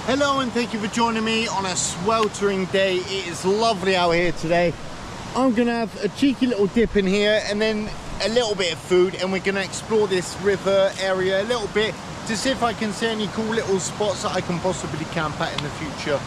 Hello and thank you for joining me on a sweltering day. It is lovely out here today. I'm gonna have a cheeky little dip in here and then a little bit of food, and we're gonna explore this river area a little bit to see if I can see any cool little spots that I can possibly camp at in the future.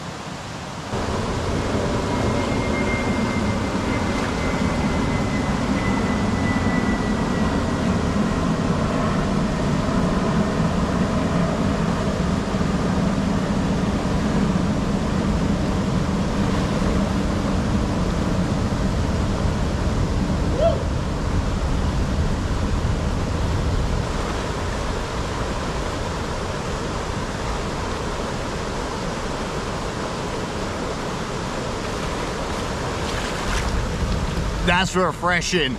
That's refreshing.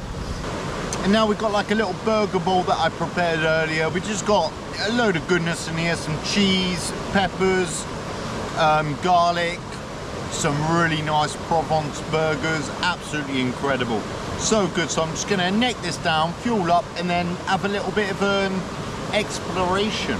And now we've got like a little burger bowl that I prepared earlier. We just got a load of goodness in here, some cheese, peppers, garlic, some really nice Provence burgers, absolutely incredible. So good. So I'm just gonna neck this down, fuel up, and then have a little bit of an exploration.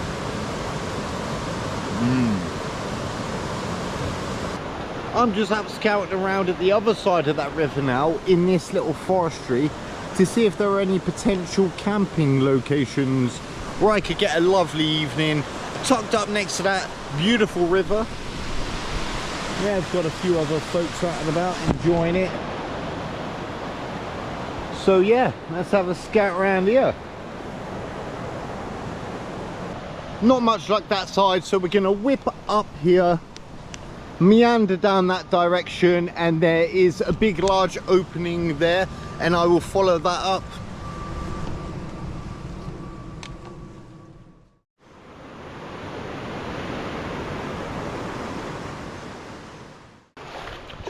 I'm just out scouting around at the other side of that river now in this little forestry to see if there are any potential camping locations where I could get a lovely evening tucked up next to that beautiful river. Yeah, I've got a few other folks out and about enjoying it. So yeah, let's have a scout around here. Not much like that side, so we're gonna whip up here, meander down that direction, and there is a big large opening there, and I will follow that up.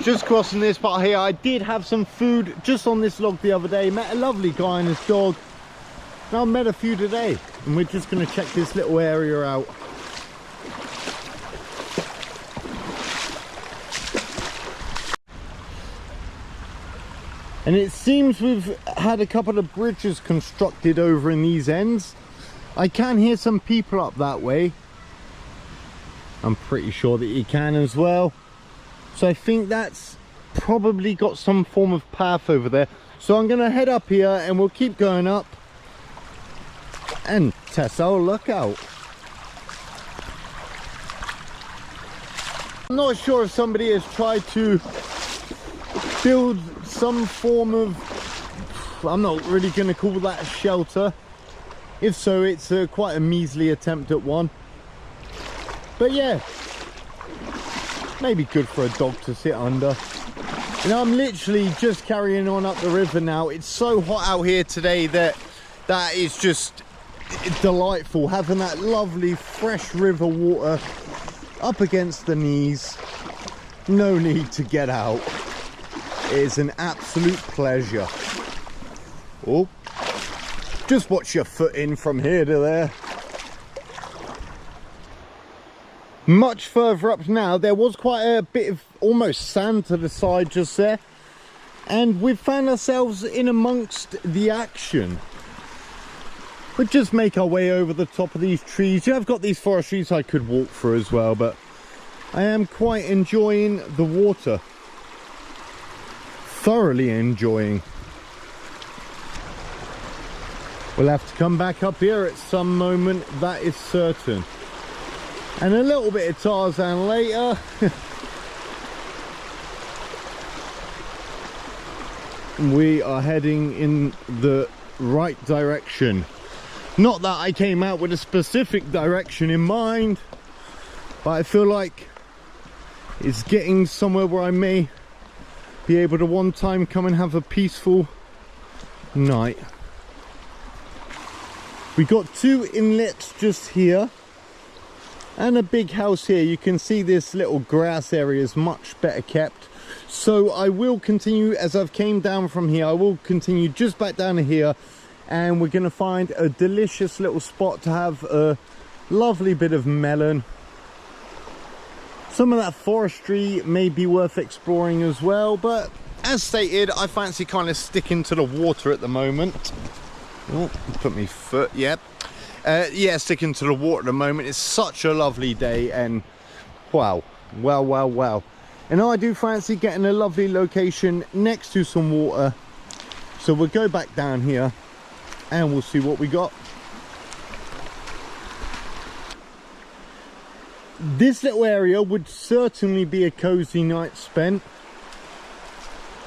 Just crossing this part here, I did have some food just on this log the other day, met a lovely guy and his dog. Now I've met a few today, and we're just going to check this little area out. And it seems we've had a couple of bridges constructed over in these ends. I can hear some people up that way. I'm pretty sure that you can as well. So I think that's probably got some form of path over there. So I'm gonna head up here and we'll keep going up and test our luck out. I'm not sure if somebody has tried to build some form of, I'm not really going to call that a shelter. If so, it's quite a measly attempt at one. But yeah, maybe good for a dog to sit under. And I'm literally just carrying on up the river now. It's so hot out here today that is just delightful, having that lovely fresh river water up against the knees. No need to get out. It is an absolute pleasure. Oh, just watch your foot in from here to there. Much further up now, there was quite a bit of almost sand to the side just there, and we've found ourselves in amongst the action. We'll just make our way over the top of these trees. Yeah, I've got these forest trees I could walk through as well, but I am quite enjoying the water. Thoroughly enjoying. We'll have to come back up here at some moment, that is certain. And a little bit of Tarzan later. We are heading in the right direction. Not that I came out with a specific direction in mind, but I feel like it's getting somewhere where I may be able to one time come and have a peaceful night. We got two inlets just here and a big house here. You can see this little grass area is much better kept, so I will continue as I've came down from here. I will continue just back down to here, and we're going to find a delicious little spot to have a lovely bit of melon. Some of that forestry may be worth exploring as well, but as stated, I fancy kind of sticking to the water at the moment. Oh, put my foot, yep. Yeah, sticking to the water at the moment. It's such a lovely day, and Wow, wow, wow, wow. And I do fancy getting a lovely location next to some water. So we'll go back down here and we'll see what we got. This little area would certainly be a cozy night spent.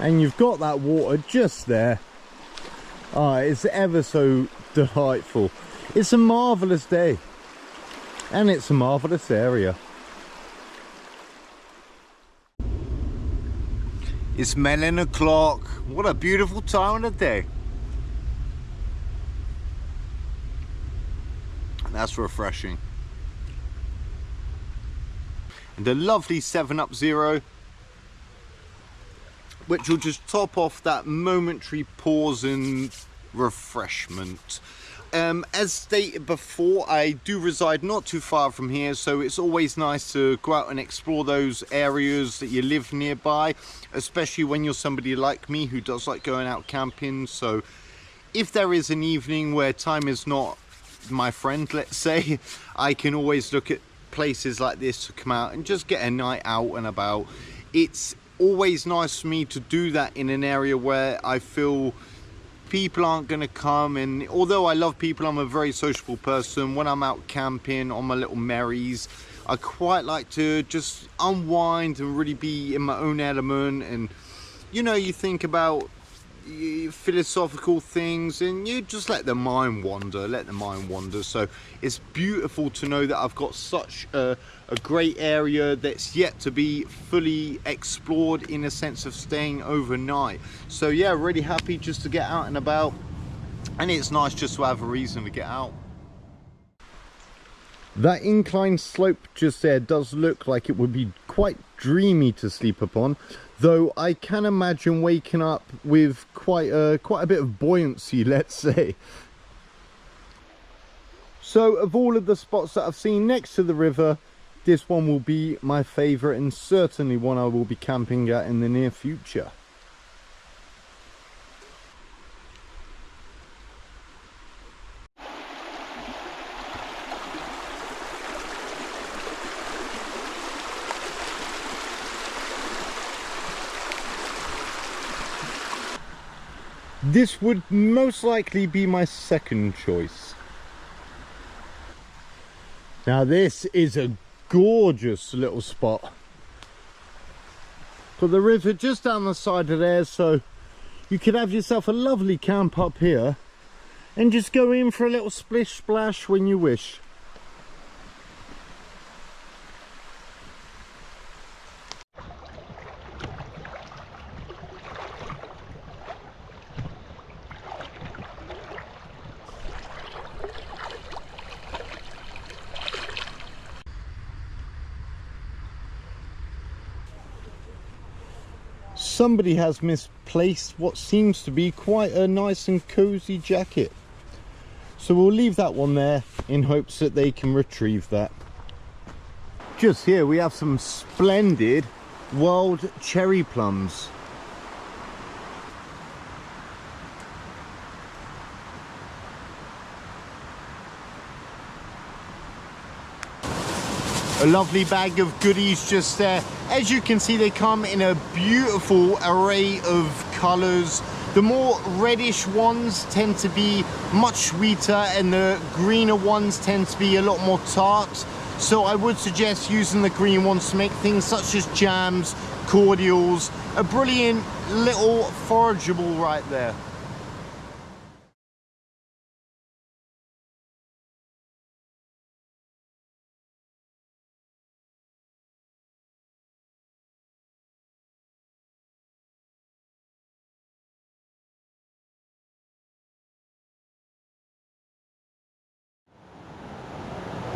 And you've got that water just there. Ah, it's ever so delightful. It's a marvellous day. And it's a marvellous area. It's 11 o'clock. What a beautiful time of the day. That's refreshing. And a lovely 7-Up Zero, which will just top off that momentary pause and refreshment. As stated before, I do reside not too far from here, so it's always nice to go out and explore those areas that you live nearby, especially when you're somebody like me who does like going out camping. So if there is an evening where time is not my friend, let's say, I can always look at places like this to come out and just get a night out and about. It's always nice for me to do that in an area where I feel people aren't going to come, and although I love people, I'm a very sociable person. When I'm out camping on my little merries, I quite like to just unwind and really be in my own element. And you know, you think about philosophical things and you just let the mind wander. So it's beautiful to know that I've got such a great area that's yet to be fully explored in a sense of staying overnight. So yeah, really happy just to get out and about, and it's nice just to have a reason to get out. That inclined slope just there does look like it would be quite dreamy to sleep upon, though I can imagine waking up with quite a bit of buoyancy, let's say. So of all of the spots that I've seen next to the river, this one will be my favourite, and certainly one I will be camping at in the near future. This would most likely be my second choice. Now this is a gorgeous little spot. Got the river just down the side of there, so you could have yourself a lovely camp up here and just go in for a little splish splash when you wish. Somebody has misplaced what seems to be quite a nice and cozy jacket, so we'll leave that one there in hopes that they can retrieve that. Just here we have some splendid wild cherry plums. A lovely bag of goodies just there. As you can see, they come in a beautiful array of colors. The more reddish ones tend to be much sweeter, and the greener ones tend to be a lot more tart. So I would suggest using the green ones to make things such as jams, cordials. A brilliant little forageable right there.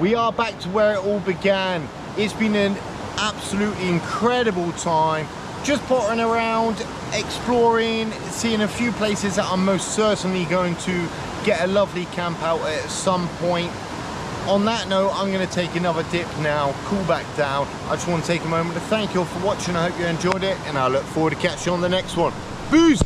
We are back to where it all began. It's been an absolutely incredible time. Just pottering around, exploring, seeing a few places that I'm most certainly going to get a lovely camp out at some point. On that note, I'm going to take another dip now, cool back down. I just want to take a moment to thank you all for watching. I hope you enjoyed it, and I look forward to catching you on the next one. Booze!